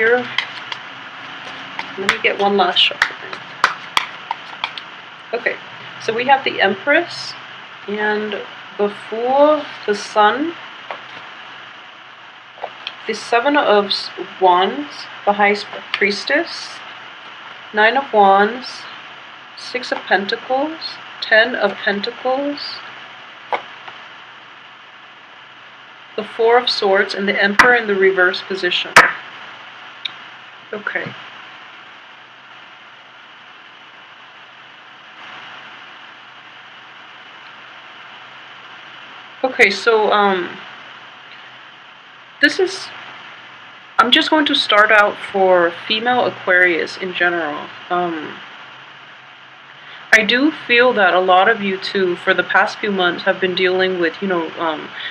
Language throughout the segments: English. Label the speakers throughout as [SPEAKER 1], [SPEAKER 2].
[SPEAKER 1] here. Let me get one last shuffle. Okay, so we have the Empress and the Fool, the Sun, the Seven of Wands, the High Priestess, Nine of Wands, Six of Pentacles, Ten of Pentacles, the Four of Swords, and the Emperor in the reverse position. Okay. Okay, so I'm just going to start out for female Aquarius in general. I do feel that a lot of you too, for the past few months, have been dealing with,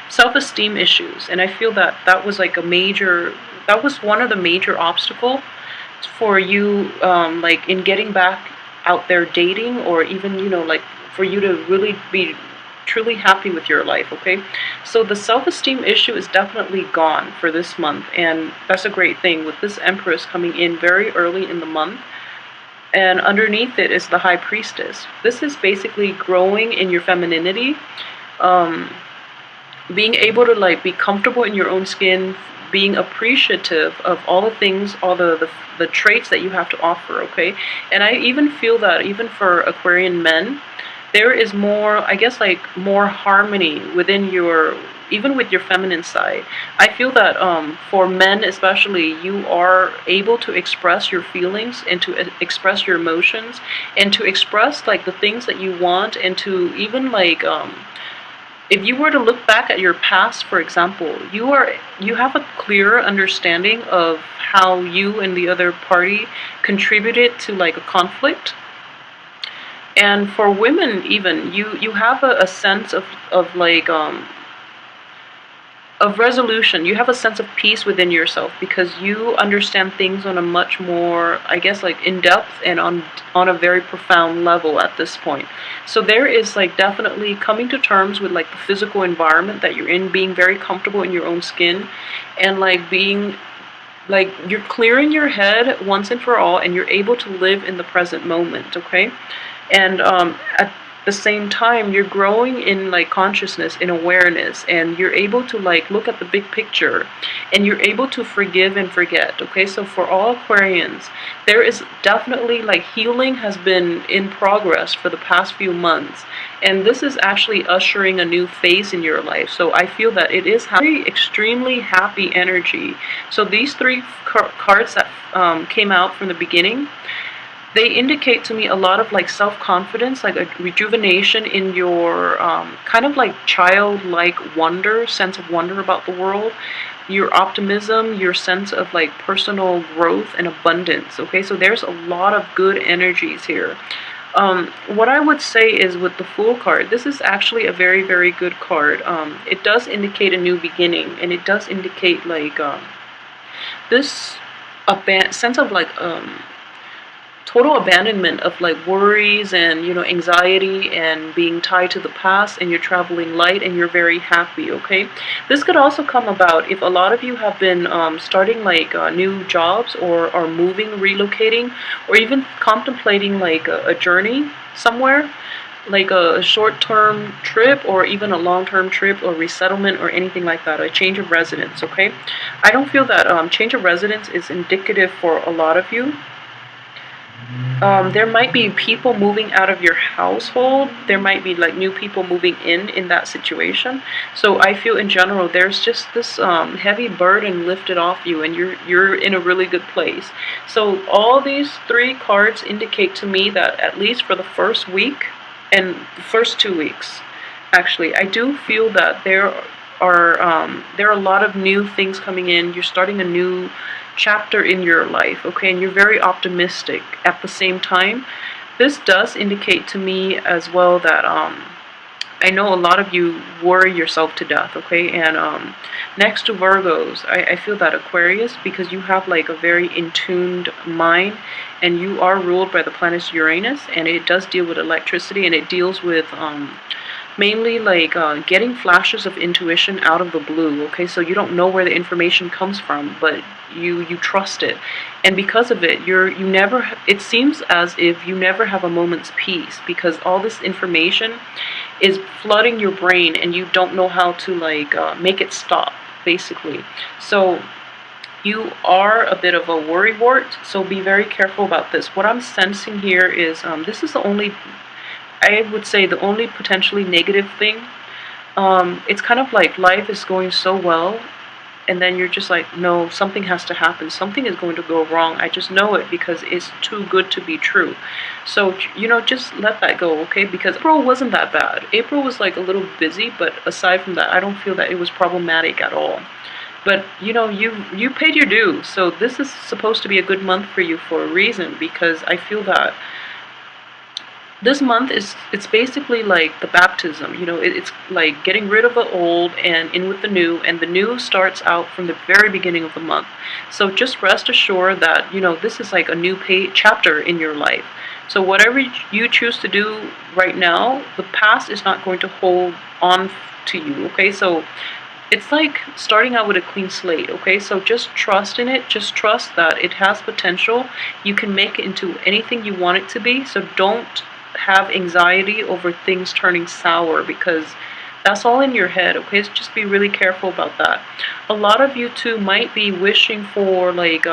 [SPEAKER 1] self-esteem issues, and I feel that that was like that was one of the major obstacles for you, like in getting back out there dating, or even, like for you to really be truly happy with your life. Okay, so the self-esteem issue is definitely gone for this month, and that's a great thing with this Empress coming in very early in the month. And underneath it is the High Priestess. This is basically growing in your femininity, being able to like be comfortable in your own skin, being appreciative of all the things, all the traits that you have to offer. Okay, and I even feel that even for Aquarian men, there is more, I guess, like more harmony within your, even with your feminine side. I feel that for men especially, you are able to express your feelings and to express your emotions and to express like the things that you want, and to even like if you were to look back at your past, for example, you have a clearer understanding of how you and the other party contributed to like a conflict. And for women, even you have a sense of like of resolution. You have a sense of peace within yourself because you understand things on a much more, I guess, like in depth and on a very profound level at this point. So there is like definitely coming to terms with like the physical environment that you're in, being very comfortable in your own skin, and like being like you're clearing your head once and for all, and you're able to live in the present moment. Okay. And at the same time, you're growing in like consciousness, in awareness, and you're able to like look at the big picture, and you're able to forgive and forget. Okay, so for all Aquarians, there is definitely like healing has been in progress for the past few months, and this is actually ushering a new phase in your life. So I feel that it is very extremely happy energy. So these three cards that came out from the beginning, they indicate to me a lot of like self-confidence, like a rejuvenation in your kind of like childlike wonder, sense of wonder about the world, your optimism, your sense of like personal growth and abundance. Okay, so there's a lot of good energies here. What I would say is with the Fool card, this is actually a very, very good card. It does indicate a new beginning, and it does indicate like this sense of like total abandonment of like worries and anxiety and being tied to the past, and you're traveling light and you're very happy. Okay, this could also come about if a lot of you have been starting like new jobs, or are moving, relocating, or even contemplating like a journey somewhere, like a short-term trip or even a long-term trip or resettlement or anything like that, a change of residence. Okay, I don't feel that change of residence is indicative for a lot of you. There might be people moving out of your household. There might be like new people moving in that situation. So I feel in general there's just this heavy burden lifted off you, and you're in a really good place. So all these three cards indicate to me that at least for the first week and the first 2 weeks, actually, I do feel that there are a lot of new things coming in. You're starting a new chapter in your life, okay, and you're very optimistic at the same time. This does indicate to me as well that I know a lot of you worry yourself to death, okay, and next to Virgos, I feel that Aquarius, because you have like a very in-tuned mind, and you are ruled by the planet Uranus, and it does deal with electricity, and it deals with mainly like getting flashes of intuition out of the blue. Okay, so you don't know where the information comes from, but you trust it, and because of it, you never. It seems as if you never have a moment's peace because all this information is flooding your brain, and you don't know how to like make it stop, basically. So you are a bit of a worrywart, so be very careful about this. What I'm sensing here is this is the only, I would say, the only potentially negative thing. It's kind of like life is going so well, and then you're just like, no, something has to happen. Something is going to go wrong. I just know it because it's too good to be true. So, just let that go, okay? Because April wasn't that bad. April was like a little busy, but aside from that, I don't feel that it was problematic at all. But you paid your due, so this is supposed to be a good month for you for a reason, because I feel that this month it's basically like the baptism. It's like getting rid of the old and in with the new, and the new starts out from the very beginning of the month. So just rest assured that this is like a new chapter in your life. So whatever you choose to do right now, the past is not going to hold on to you, okay? So it's like starting out with a clean slate, okay? So just trust in it. Just trust that it has potential. You can make it into anything you want it to be. So don't have anxiety over things turning sour, because that's all in your head, okay? So just be really careful about that. A lot of you too might be wishing for like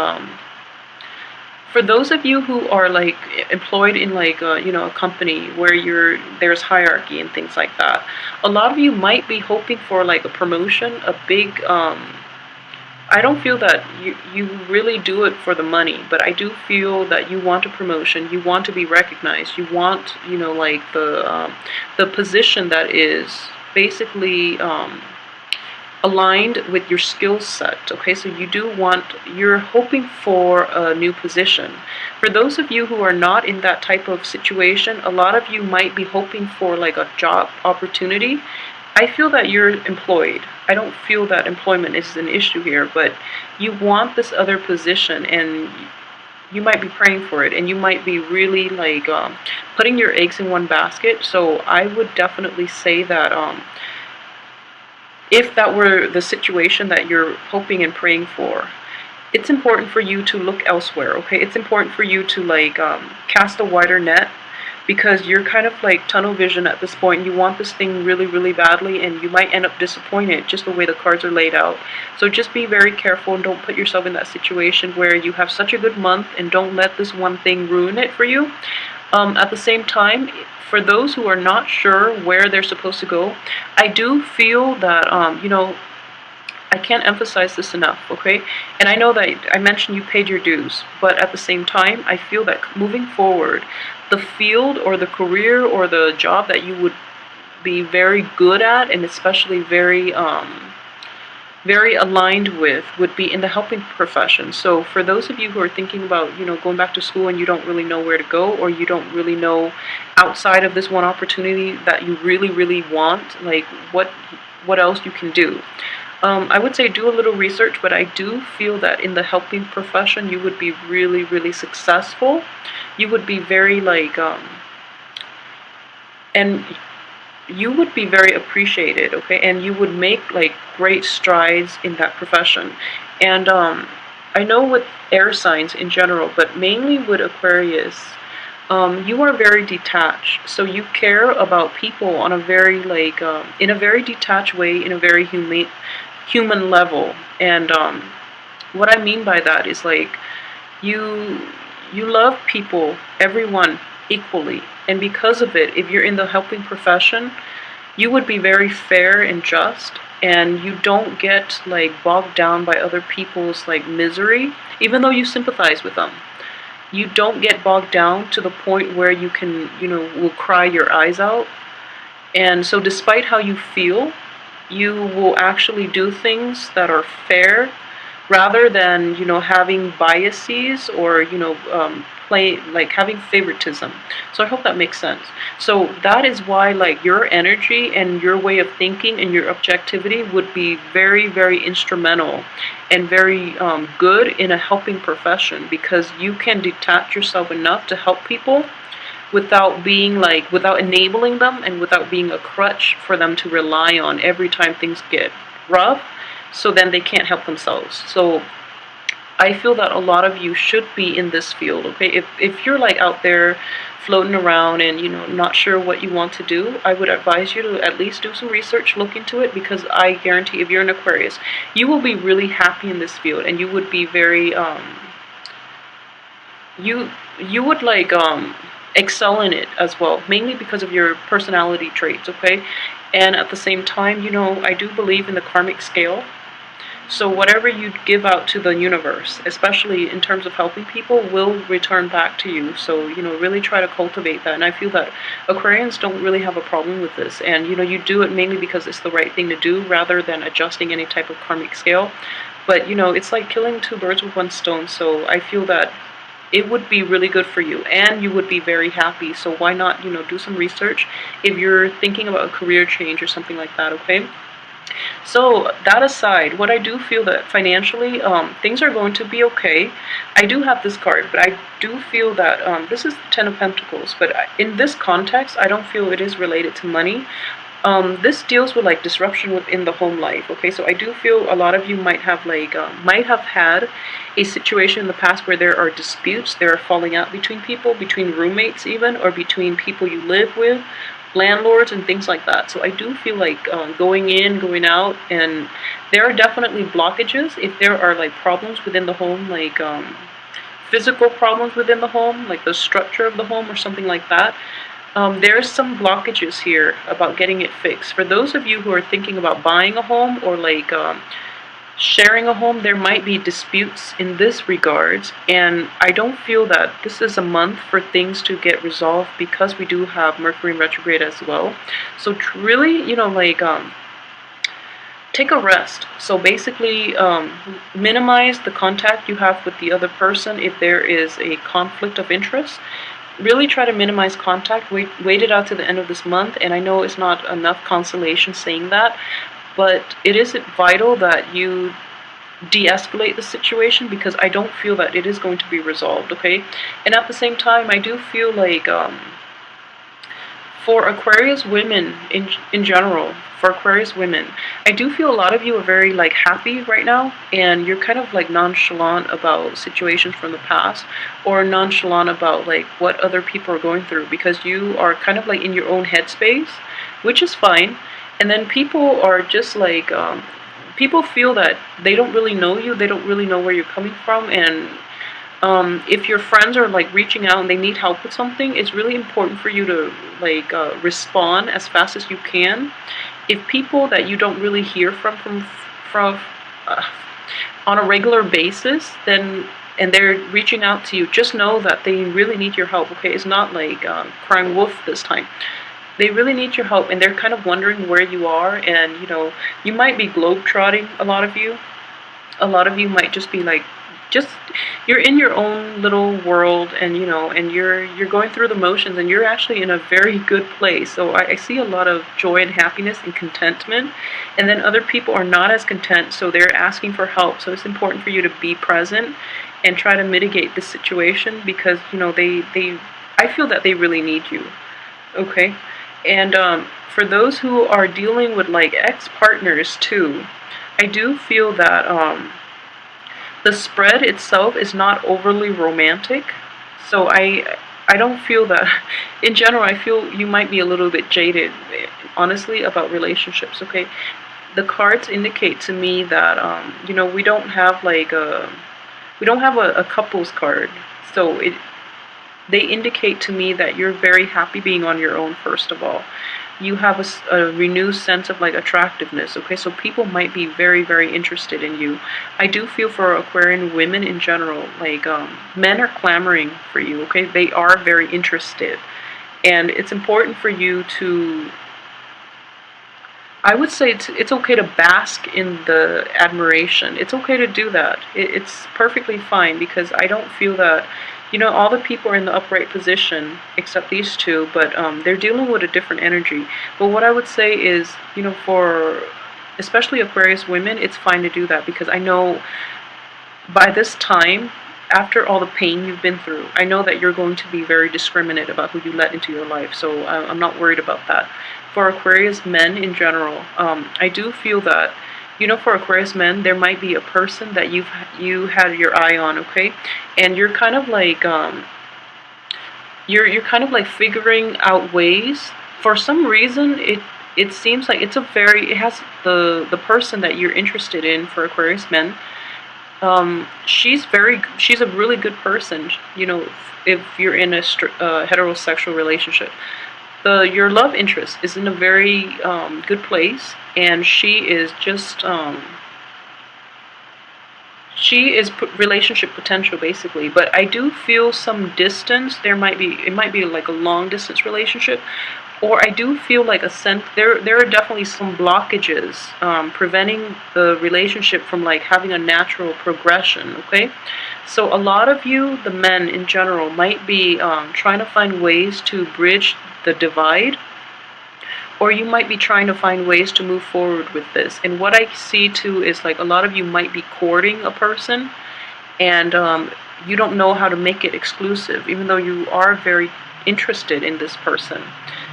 [SPEAKER 1] for those of you who are like employed in like a company where there's hierarchy and things like that, a lot of you might be hoping for like a promotion, a big I don't feel that you really do it for the money, but I do feel that you want a promotion, you want to be recognized, you want like the position that is basically aligned with your skill set, okay? So you're hoping for a new position. For those of you who are not in that type of situation, a lot of you might be hoping for like a job opportunity. I feel that you're employed. I don't feel that employment is an issue here, but you want this other position, and you might be praying for it, and you might be really like putting your eggs in one basket. So I would definitely say that if that were the situation that you're hoping and praying for, it's important for you to look elsewhere, okay? It's important for you to like cast a wider net, because you're kind of like tunnel vision at this point. You want this thing really, really badly, and you might end up disappointed just the way the cards are laid out. So just be very careful and don't put yourself in that situation where you have such a good month and don't let this one thing ruin it for you. At the same time, for those who are not sure where they're supposed to go, I do feel that, I can't emphasize this enough, okay? And I know that I mentioned you paid your dues, but at the same time, I feel that moving forward, the field or the career or the job that you would be very good at, and especially very very aligned with, would be in the helping profession. So for those of you who are thinking about going back to school and you don't really know where to go, or you don't really know outside of this one opportunity that you really, really want, like what else you can do, I would say do a little research. But I do feel that in the helping profession you would be really, really successful. You would be very like and you would be very appreciated, okay? And you would make like great strides in that profession. And I know with air signs in general, but mainly with Aquarius, you are very detached. So you care about people on a very like in a very detached way, in a very human level. And what I mean by that is like you love people, everyone, equally. And because of it, if you're in the helping profession, you would be very fair and just, and you don't get like bogged down by other people's like misery, even though you sympathize with them. You don't get bogged down to the point where you can, will cry your eyes out. And so despite how you feel, you will actually do things that are fair, rather than having biases, or play like having favoritism. So I hope that makes sense. So that is why like your energy and your way of thinking and your objectivity would be very, very instrumental and very good in a helping profession, because you can detach yourself enough to help people without being like, without enabling them and without being a crutch for them to rely on every time things get rough, so then they can't help themselves. So I feel that a lot of you should be in this field, okay? If you're like out there floating around and not sure what you want to do, I would advise you to at least do some research, look into it, because I guarantee if you're an Aquarius, you will be really happy in this field, and you would be very you would like excel in it as well, mainly because of your personality traits, okay? And at the same time, I do believe in the karmic scale. So whatever you give out to the universe, especially in terms of helping people, will return back to you. So, really try to cultivate that. And I feel that Aquarians don't really have a problem with this. And, you do it mainly because it's the right thing to do rather than adjusting any type of karmic scale. But, it's like killing two birds with one stone. So I feel that it would be really good for you and you would be very happy. So why not, do some research if you're thinking about a career change or something like that, okay? So that aside, what I do feel that financially, things are going to be okay. I do have this card, but I do feel that this is the Ten of Pentacles. But in this context, I don't feel it is related to money. This deals with like disruption within the home life. Okay, so I do feel a lot of you might have had a situation in the past where there are disputes, there are falling out between people, between roommates even, or between people you live with, landlords and things like that. So I do feel like going in, going out, and there are definitely blockages if there are like problems within the home, like physical problems within the home, like the structure of the home or something like that. There's some blockages here about getting it fixed. For those of you who are thinking about buying a home or like sharing a home, there might be disputes in this regards, and I don't feel that this is a month for things to get resolved because we do have Mercury in retrograde as well. So really, take a rest. So basically, minimize the contact you have with the other person if there is a conflict of interest. Really try to minimize contact. Wait it out to the end of this month, and I know it's not enough consolation saying that, but it is vital that you de-escalate the situation because I don't feel that it is going to be resolved, okay? And at the same time, I do feel like for Aquarius women in general, for Aquarius women, I do feel a lot of you are very like happy right now, and you're kind of like nonchalant about situations from the past, or nonchalant about like what other people are going through because you are kind of like in your own headspace, which is fine. And then people are just like, people feel that they don't really know you, they don't really know where you're coming from, and if your friends are like reaching out and they need help with something, it's really important for you to like respond as fast as you can. If people that you don't really hear from on a regular basis, then and they're reaching out to you, just know that they really need your help, okay? It's not like crying wolf this time. They really need your help, and they're kind of wondering where you are, and you might be globetrotting, a lot of you. A lot of you might just be like, you're in your own little world, and and you're going through the motions, and you're actually in a very good place. So I see a lot of joy and happiness and contentment, and then other people are not as content, so they're asking for help. So it's important for you to be present and try to mitigate the situation because I feel that they really need you, okay? And for those who are dealing with like ex-partners too, I do feel that the spread itself is not overly romantic. So I don't feel that, in general, I feel you might be a little bit jaded, honestly, about relationships, okay? The cards indicate to me that, we don't have like a couples card. So they indicate to me that you're very happy being on your own, first of all. You have a renewed sense of like attractiveness, okay? So people might be very, very interested in you. I do feel for Aquarian women in general, like men are clamoring for you, okay? They are very interested. And it's important for you to, I would say it's okay to bask in the admiration. It's okay to do that. It's perfectly fine because I don't feel that, all the people are in the upright position except these two, but they're dealing with a different energy. But what I would say is, for especially Aquarius women, it's fine to do that because I know by this time, after all the pain you've been through, I know that you're going to be very discriminate about who you let into your life, so I'm not worried about that. For Aquarius men in general, I do feel that, for Aquarius men, there might be a person that you had your eye on, okay, and you're kind of like you're kind of like figuring out ways. For some reason, it seems like it has the person that you're interested in for Aquarius men. She's a really good person. If you're in a heterosexual relationship, your love interest is in a very good place, and she is relationship potential basically. But I do feel some distance. It might be like a long distance relationship, or I do feel like there are definitely some blockages preventing the relationship from like having a natural progression. Okay, so a lot of you, the men in general, might be trying to find ways to bridge the divide, or you might be trying to find ways to move forward with this. And what I see too is like a lot of you might be courting a person, and you don't know how to make it exclusive, even though you are very interested in this person.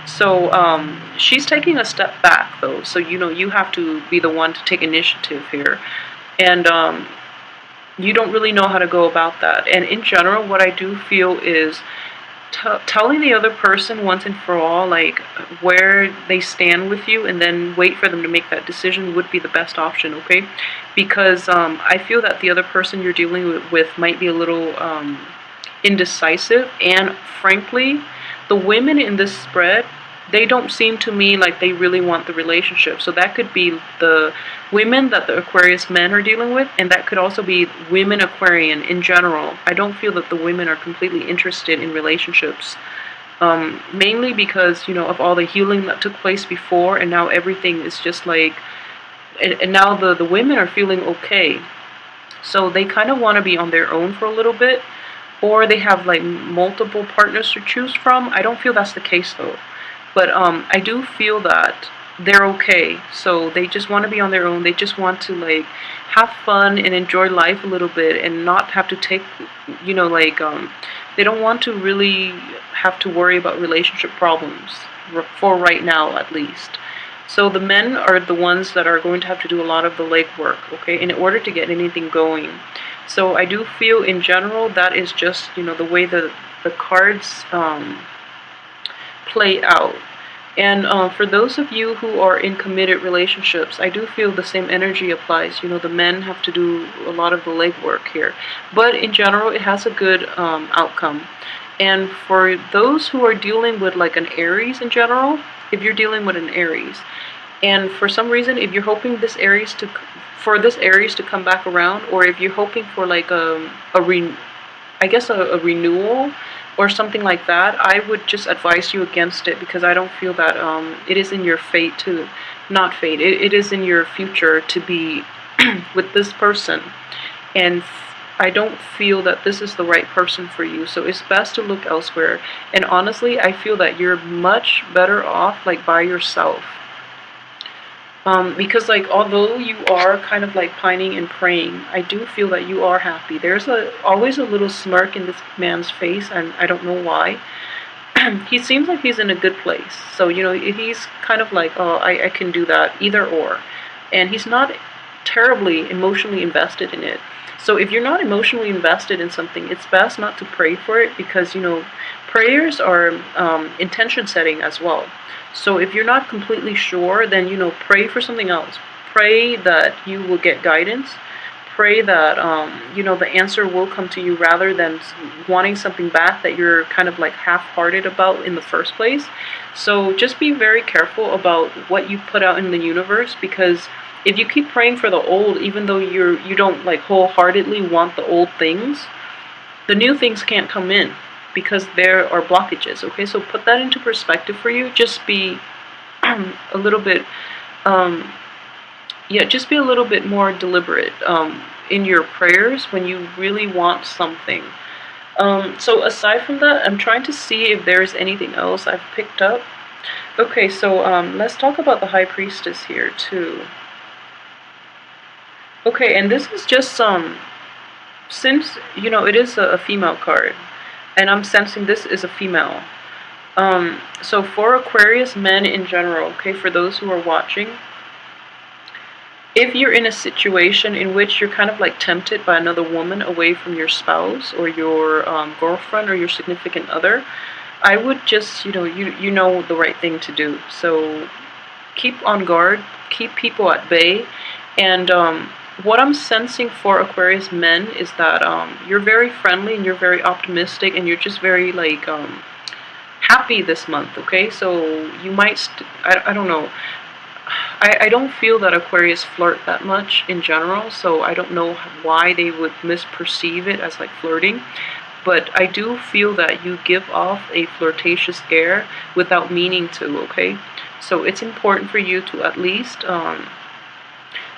[SPEAKER 1] So she's taking a step back though, so you have to be the one to take initiative here, and you don't really know how to go about that. And in general, what I do feel is telling the other person once and for all, like, where they stand with you, and then wait for them to make that decision would be the best option, okay? Because I feel that the other person you're dealing with might be a little indecisive, and frankly, the women in this spread, they don't seem to me like they really want the relationship. So that could be the women that the Aquarius men are dealing with, and that could also be women Aquarian in general. I don't feel that the women are completely interested in relationships, mainly because, of all the healing that took place before, and now everything is just like, and now the women are feeling okay. So they kind of want to be on their own for a little bit, or they have like multiple partners to choose from. I don't feel that's the case though. But I do feel that they're okay. So they just want to be on their own. They just want to like have fun and enjoy life a little bit, and not have to take, they don't want to really have to worry about relationship problems for right now, at least. So the men are the ones that are going to have to do a lot of the legwork, okay, in order to get anything going. So I do feel in general that is just, the way the cards play out. And for those of you who are in committed relationships, I do feel the same energy applies. The men have to do a lot of the legwork here. But in general, it has a good outcome. And for those who are dealing with like an Aries in general, if you're dealing with an Aries, and for some reason, if you're hoping this Aries to come back around, or if you're hoping for like a renewal or something like that, I would just advise you against it, because I don't feel that it is in your fate to, not fate, it is in your future to be with this person. And I don't feel that this is the right person for you, so it's best to look elsewhere. And honestly, I feel that you're much better off like by yourself. Because like, although you are kind of like pining and praying, I do feel that you are happy. There's always a little smirk in this man's face, and I don't know why. He seems like he's in a good place. So, he's kind of like, oh, I can do that, either or. And he's not terribly emotionally invested in it. So if you're not emotionally invested in something, it's best not to pray for it, because, prayers are intention setting as well. So if you're not completely sure, then, pray for something else. Pray that you will get guidance. Pray that, the answer will come to you, rather than wanting something back that you're kind of like half-hearted about in the first place. So just be very careful about what you put out in the universe, because if you keep praying for the old, even though you don't like wholeheartedly want the old things, the new things can't come in, because there are blockages, okay? So put that into perspective for you. Just be a little bit, just be a little bit more deliberate in your prayers when you really want something. So aside from that, I'm trying to see if there's anything else I've picked up. Okay, so let's talk about the High Priestess here too. Okay, and this is just since, you know, it is a female card, and I'm sensing this is a female. So for Aquarius men in general, okay, for those who are watching, if you're in a situation in which you're kind of like tempted by another woman away from your spouse or your girlfriend or your significant other, I would just, you know the right thing to do. So keep on guard, keep people at bay, and what I'm sensing for Aquarius men is that you're very friendly and you're very optimistic and you're just very like happy this month. Okay, so you might I don't know. I don't feel that Aquarius flirt that much in general, so I don't know why they would misperceive it as like flirting. But I do feel that you give off a flirtatious air without meaning to, okay? So it's important for you to at least,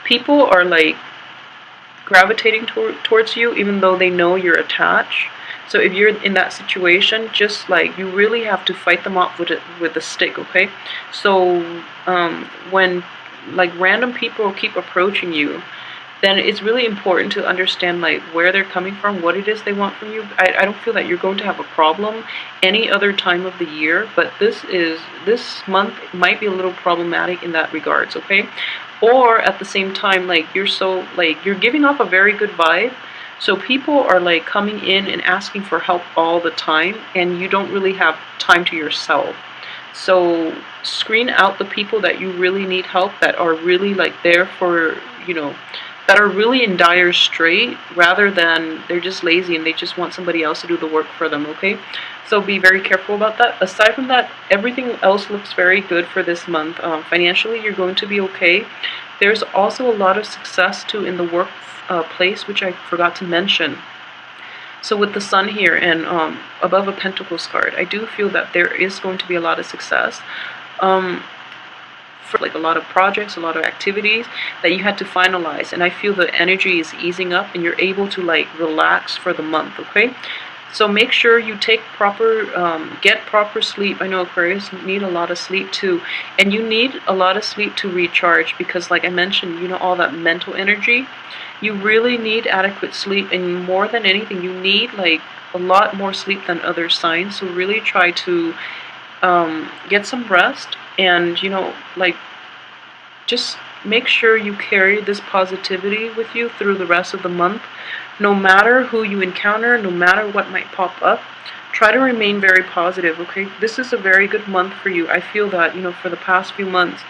[SPEAKER 1] people are like gravitating towards you even though they know you're attached. So if you're in that situation, just like you really have to fight them off with a stick, okay? So when like random people keep approaching you, then it's really important to understand like where they're coming from, what it is they want from you. I don't feel that you're going to have a problem any other time of the year, but this month might be a little problematic in that regards, okay? Or at the same time, like you're giving off a very good vibe. So people are like coming in and asking for help all the time, and you don't really have time to yourself. So screen out the people that you really need help, that are really like there for, that are really in dire strait, rather than they're just lazy and they just want somebody else to do the work for them, okay? So be very careful about that. Aside from that, everything else looks very good for this month. Financially, you're going to be okay. There's also a lot of success too in the work place, which I forgot to mention. So with the sun here and above a Pentacles card, I do feel that there is going to be a lot of success. For like a lot of projects, a lot of activities that you had to finalize, and I feel the energy is easing up and you're able to like relax for the month, okay? So make sure you take get proper sleep. I know Aquarius need a lot of sleep too, and you need a lot of sleep to recharge, because like I mentioned, all that mental energy, you really need adequate sleep, and more than anything, you need like a lot more sleep than other signs. So really try to get some rest, and like just make sure you carry this positivity with you through the rest of the month. No matter who you encounter, no matter what might pop up, try to remain very positive, okay? This is a very good month for you. I feel that, for the past few months,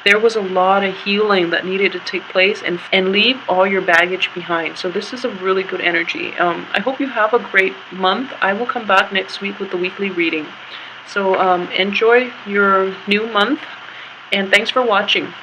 [SPEAKER 1] there was a lot of healing that needed to take place, and leave all your baggage behind. So this is a really good energy. I hope you have a great month. I will come back next week with the weekly reading. So enjoy your new month, and thanks for watching.